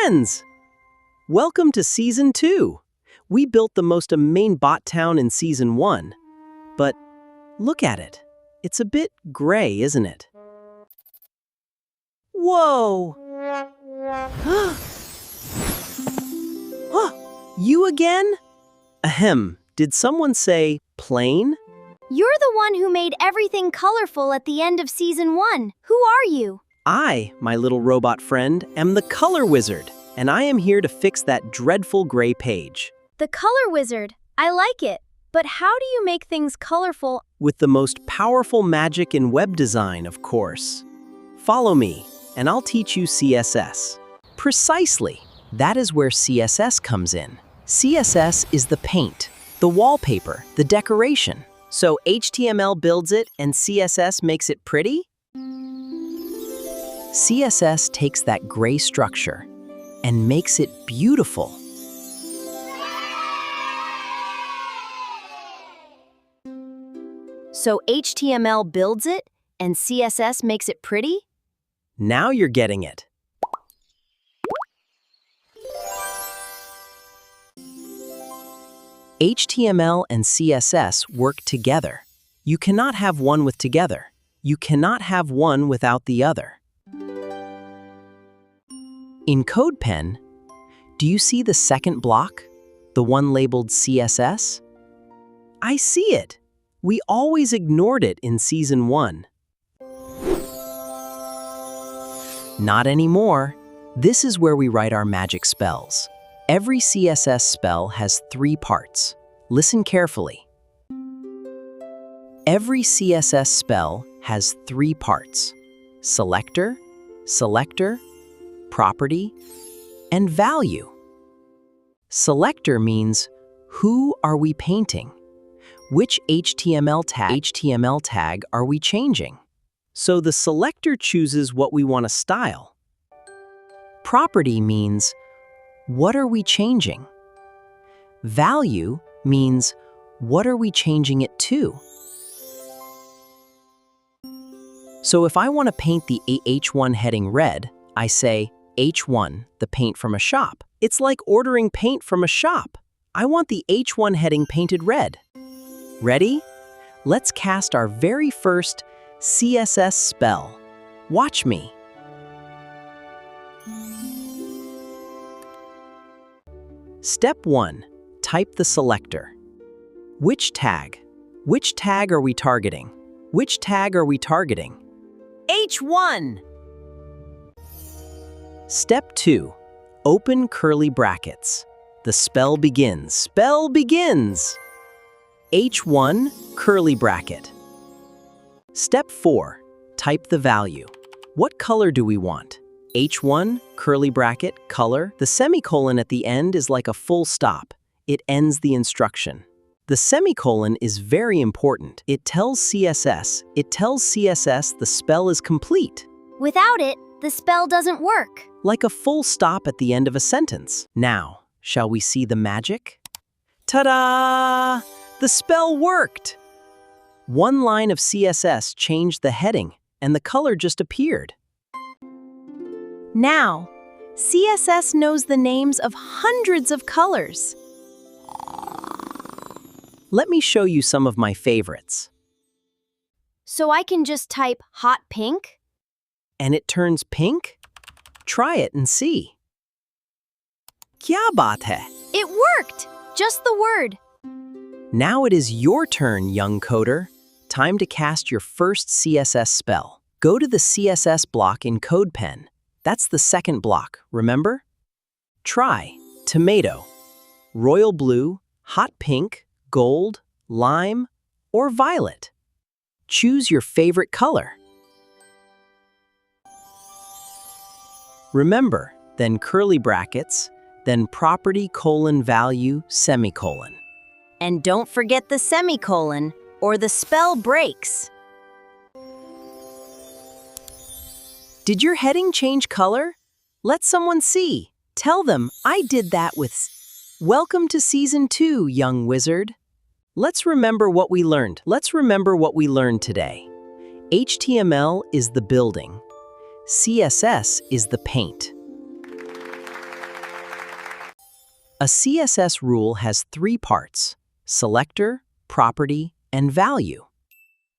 Friends! Welcome to Season 2. We built the most amazing bot town in Season 1. But look at it. It's a bit gray, isn't it? Whoa! You again? Ahem, did someone say plain? You're the one who made everything colorful at the end of Season 1. Who are you? I, my little robot friend, am the Color Wizard, and I am here to fix that dreadful gray page. The Color Wizard. I like it. But how do you make things colorful? With the most powerful magic in web design, of course. Follow me, and I'll teach you CSS. Precisely. That is where CSS comes in. CSS is the paint, the wallpaper, the decoration. So HTML builds it and CSS makes it pretty? CSS takes that gray structure and makes it beautiful. So HTML builds it and CSS makes it pretty? Now you're getting it. HTML and CSS work together. You cannot have one with together. You cannot have one without the other. In CodePen, do you see the second block? The one labeled CSS? I see it. We always ignored it in Season 1. Not anymore. This is where we write our magic spells. Every CSS spell has 3 parts. Listen carefully. Every CSS spell has 3 parts: selector, selector, property, and value. Selector means who are we painting? Which HTML tag are we changing? So the selector chooses what we want to style. Property means what are we changing? Value means what are we changing it to? So if I want to paint the H1 heading red, I say H1, the paint from a shop. It's like ordering paint from a shop. I want the H1 heading painted red. Ready? Let's cast our very first CSS spell. Watch me. Step 1. Type the selector. Which tag? Which tag are we targeting? Which tag are we targeting? H1! Step 2. Open curly brackets. The spell begins. Spell begins! H1, curly bracket. Step 4. Type the value. What color do we want? H1, curly bracket, color. The semicolon at the end is like a full stop. It ends the instruction. The semicolon is very important. It tells CSS the spell is complete. Without it, the spell doesn't work. Like a full stop at the end of a sentence. Now, shall we see the magic? Ta-da! The spell worked! One line of CSS changed the heading, and the color just appeared. Now, CSS knows the names of hundreds of colors. Let me show you some of my favorites. So I can just type hot pink? And it turns pink? Try it and see. Kya baat hai? It worked! Just the word. Now it is your turn, young coder. Time to cast your first CSS spell. Go to the CSS block in CodePen. That's the second block, remember? Try tomato, royal blue, hot pink, gold, lime, or violet. Choose your favorite color. Remember, then curly brackets, then property : value : semicolon. And don't forget the semicolon, or the spell breaks. Did your heading change color? Let someone see. Tell them I did that with. Welcome to Season 2, young wizard. Let's remember what we learned. Today. HTML is the building. CSS is the paint. A CSS rule has three parts: selector, property, and value.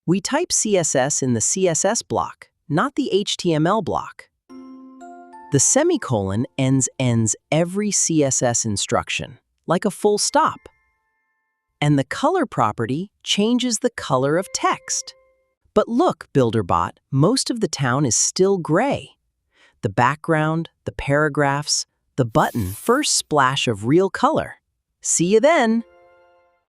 We type CSS in the CSS block, not the HTML block. The semicolon ends every CSS instruction, like a full stop. And the color property changes the color of text. But look, BuilderBot, most of the town is still gray. The background, the paragraphs, the button, first splash of real color. See you then!